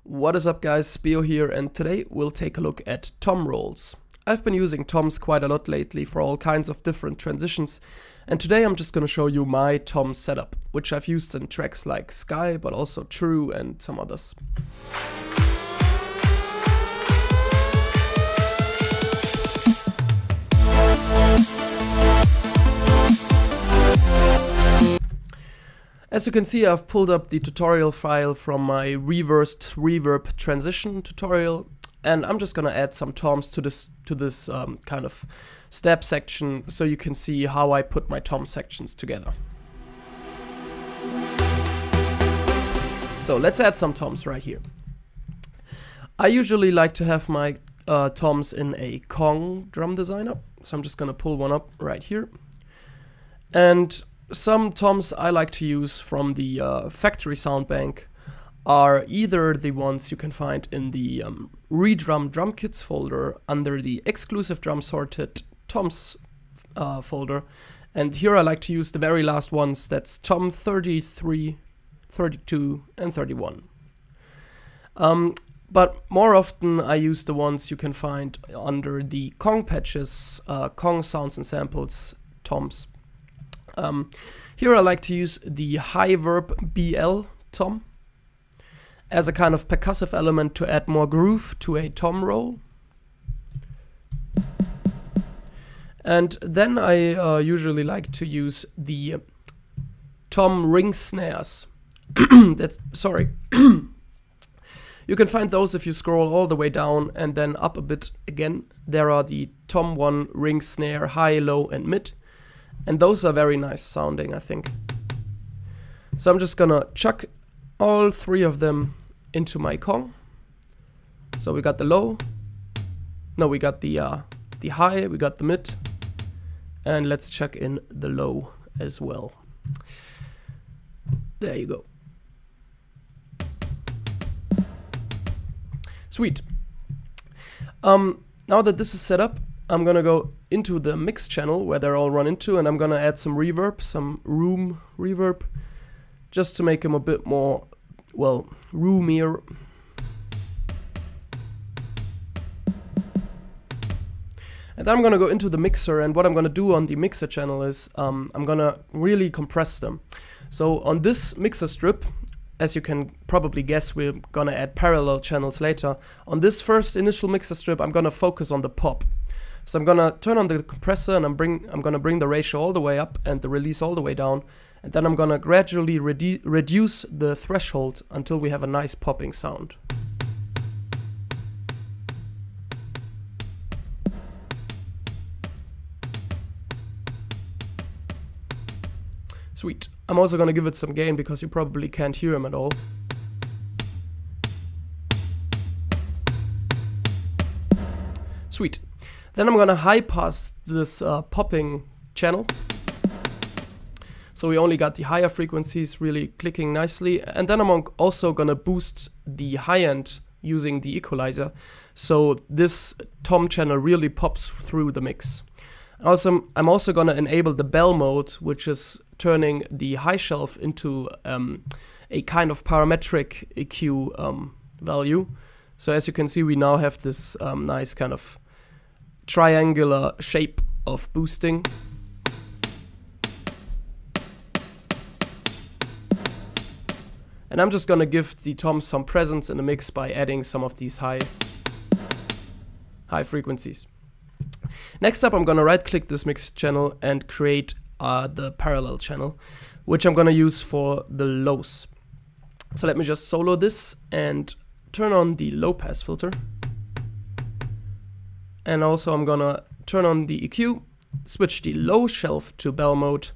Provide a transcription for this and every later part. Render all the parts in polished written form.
What is up guys, Speo here, and today we'll take a look at tom rolls. I've been using toms quite a lot lately for all kinds of different transitions, and today I'm just gonna show you my tom setup, which I've used in tracks like Sky, but also True and some others. As you can see, I've pulled up the tutorial file from my reversed reverb transition tutorial, and I'm just gonna add some toms to this kind of step section so you can see how I put my tom sections together. So let's add some toms right here. I usually like to have my toms in a Kong drum designer, so I'm just gonna pull one up right here. And some toms I like to use from the factory sound bank are either the ones you can find in the Redrum drum kits folder under the exclusive drum sorted toms folder, and here I like to use the very last ones, that's tom 33, 32 and 31. But more often I use the ones you can find under the Kong patches, Kong sounds and samples toms. Here I like to use the high verb BL tom as a kind of percussive element to add more groove to a tom roll. And then I usually like to use the tom ring snares. You can find those if you scroll all the way down and then up a bit again. There are the tom 1 ring snare high, low and mid. And those are very nice sounding, I think. So I'm just gonna chuck all three of them into my Kong. So we got the low, no, we got the high, we got the mid, and let's chuck in the low as well. There you go. Sweet. Now that this is set up, I'm gonna go into the mix channel where they're all run into, and I'm gonna add some reverb, some room reverb, just to make them a bit more, well, roomier. And then I'm gonna go into the mixer, and what I'm gonna do on the mixer channel is I'm gonna really compress them. So on this mixer strip, as you can probably guess, we're gonna add parallel channels later. On this first initial mixer strip, I'm gonna focus on the pop. So I'm gonna turn on the compressor and I'm gonna bring the ratio all the way up and the release all the way down, and then I'm gonna gradually reduce the threshold until we have a nice popping sound. Sweet. I'm also gonna give it some gain because you probably can't hear him at all. Sweet. Then I'm gonna high pass this popping channel. So we only got the higher frequencies really clicking nicely. And then I'm also gonna boost the high end using the equalizer. So this tom channel really pops through the mix. Also, I'm also gonna enable the bell mode, which is turning the high shelf into a kind of parametric EQ value. So as you can see, we now have this nice kind of triangular shape of boosting. And I'm just gonna give the toms some presence in the mix by adding some of these high frequencies. Next up, I'm gonna right click this mix channel and create the parallel channel, which I'm gonna use for the lows. So let me just solo this and turn on the low pass filter. And also I'm gonna turn on the EQ, switch the low shelf to bell mode,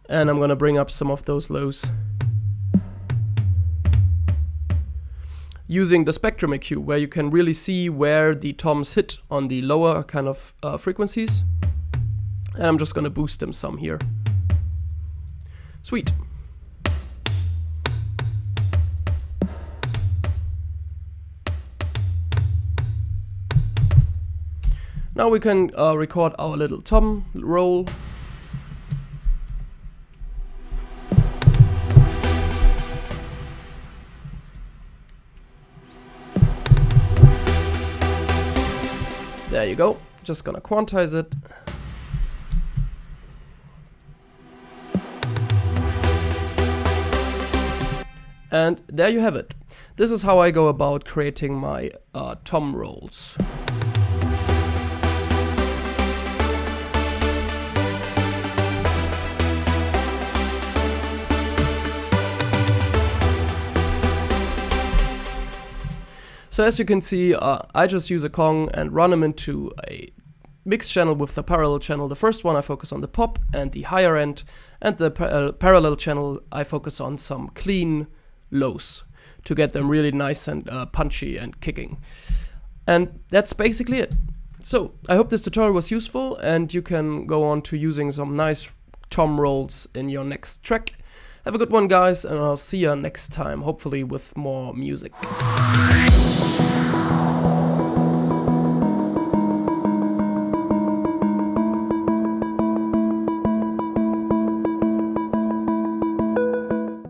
and I'm gonna bring up some of those lows using the spectrum EQ, where you can really see where the toms hit on the lower kind of frequencies. And I'm just gonna boost them some here. Sweet. Now we can record our little tom roll. There you go. Just gonna quantize it. And there you have it. This is how I go about creating my tom rolls. So as you can see, I just use a Kong and run them into a mixed channel with the parallel channel. The first one I focus on the pop and the higher end, and the parallel channel I focus on some clean lows to get them really nice and punchy and kicking. And that's basically it. So I hope this tutorial was useful and you can go on to using some nice tom rolls in your next track. Have a good one, guys, and I'll see you next time, hopefully with more music.